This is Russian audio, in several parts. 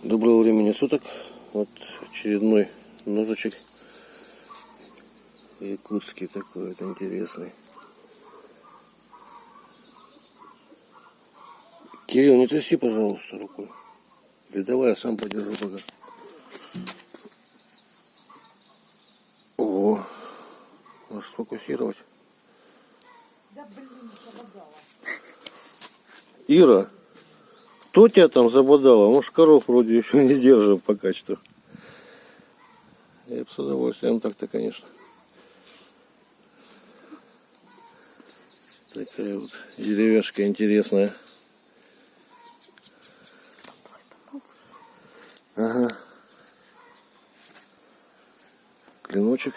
Доброго времени суток. Вот очередной ножичек. Якутский такой вот интересный. Кирилл, не тряси, пожалуйста, рукой. Или давай я сам подержу пока. О, можешь сфокусировать. Да блин, забодала. Ира, кто тебя там забодала? Может, коров вроде еще не держим пока что. Я бы с удовольствием так-то, конечно. Такая вот деревяшка интересная. Ага. Клиночек.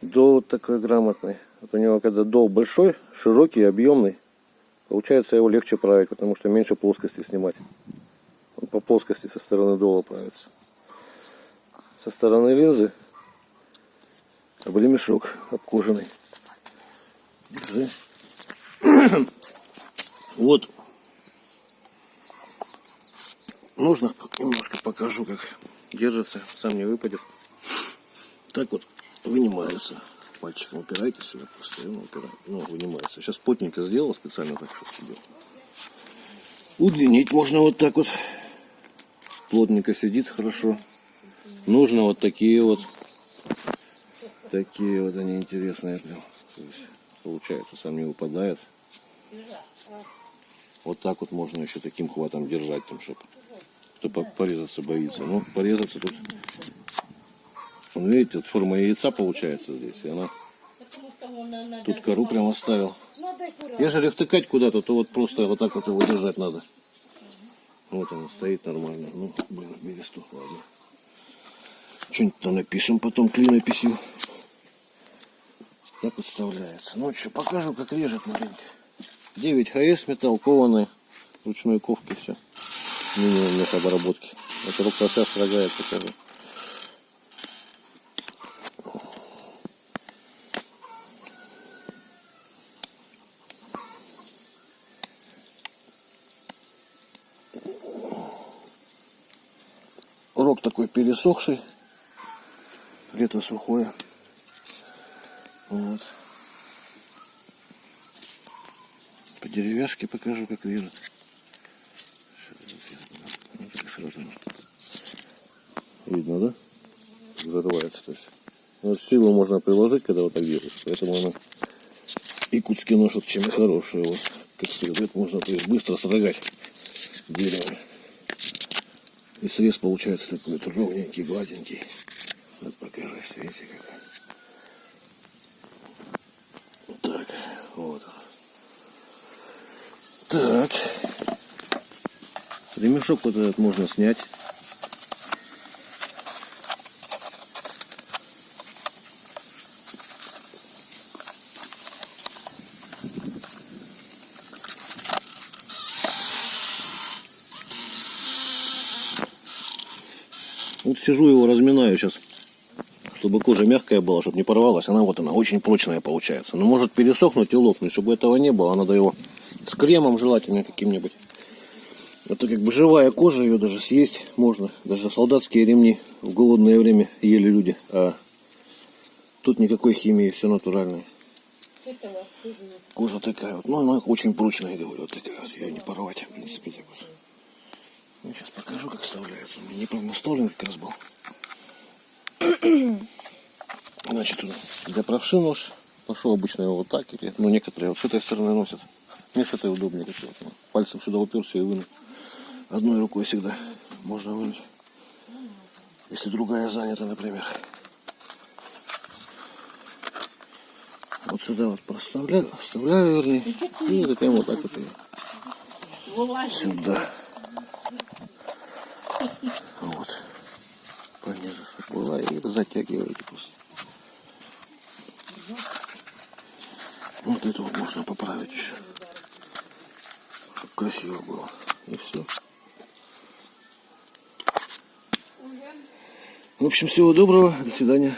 Дол вот такой грамотный. Вот у него когда дол большой, широкий, объемный, получается его легче править, потому что меньше плоскости снимать. Он по плоскости со стороны дола правится. Со стороны линзы облемешок обкоженный. Держи. Вот. Нужно немножко покажу, как держится, сам не выпадет. Так вот вынимается. Пальчиком упирайте сюда, просто вынимается. Сейчас плотненько сделал специально так, чтобы сидел. Удлинить можно вот так вот. Плотненько сидит хорошо. Нужно вот такие вот. Такие вот они интересные прям. То есть, получается, сам не выпадает. Вот так вот можно еще таким хватом держать, там, чтобы кто порезаться боится. Ну, порезаться тут. Вон, видите, вот форма яйца получается здесь. И она тут кору прям оставил. Если втыкать куда-то, то вот просто вот так вот его держать надо. Вот он стоит нормально. Ну, блин, бересту, ладно. Что-нибудь там напишем потом клинописью. Так вот вставляется. Ну что, покажу, как режет маленько. 9 ХС металл, кованый, ручной ковки, все. Минимум мехобработки. Это рука вся строгает, покажу. Рог такой пересохший. Лето сухое. Вот. По деревяшке покажу, как режет. Видно, да? Зарывается, то есть. Вот силу можно приложить, когда вот так держишь. Поэтому она якутский нож вот чем и хороший. Вот, как следует, можно, то есть, быстро срогать дерево. И срез получается такой вот ровненький, гладенький. Вот покажи, видите, какой. Так, вот он. Так. Ремешок вот этот можно снять. Вот сижу его разминаю сейчас, чтобы кожа мягкая была, чтобы не порвалась. Она вот она очень прочная получается. Но может пересохнуть и лопнуть. Чтобы этого не было, надо его с кремом желательно каким-нибудь. А то как бы живая кожа, ее даже съесть можно. Даже солдатские ремни в голодное время ели люди. А тут никакой химии, все натуральное. Кожа такая вот. Ну, она очень прочная, говорю. Вот такая вот. Ее не порвать, в принципе, так вот. Я сейчас покажу, как вставляется. У меня неправильно вставлен как раз был. Значит, для правши нож пошел обычно его вот так. Или, ну, некоторые вот с этой стороны носят. Мне с этой удобнее. Пальцем сюда уперся и вынул. Одной рукой всегда можно вынуть. Если другая занята, например. Вот сюда вот проставляю, вставляю, вернее. И затем вот так вот ее сюда. Вот. Пониже, чтобы была, и затягиваете просто. Вот это вот можно поправить еще. Чтобы красиво было. И все. В общем, всего доброго. До свидания.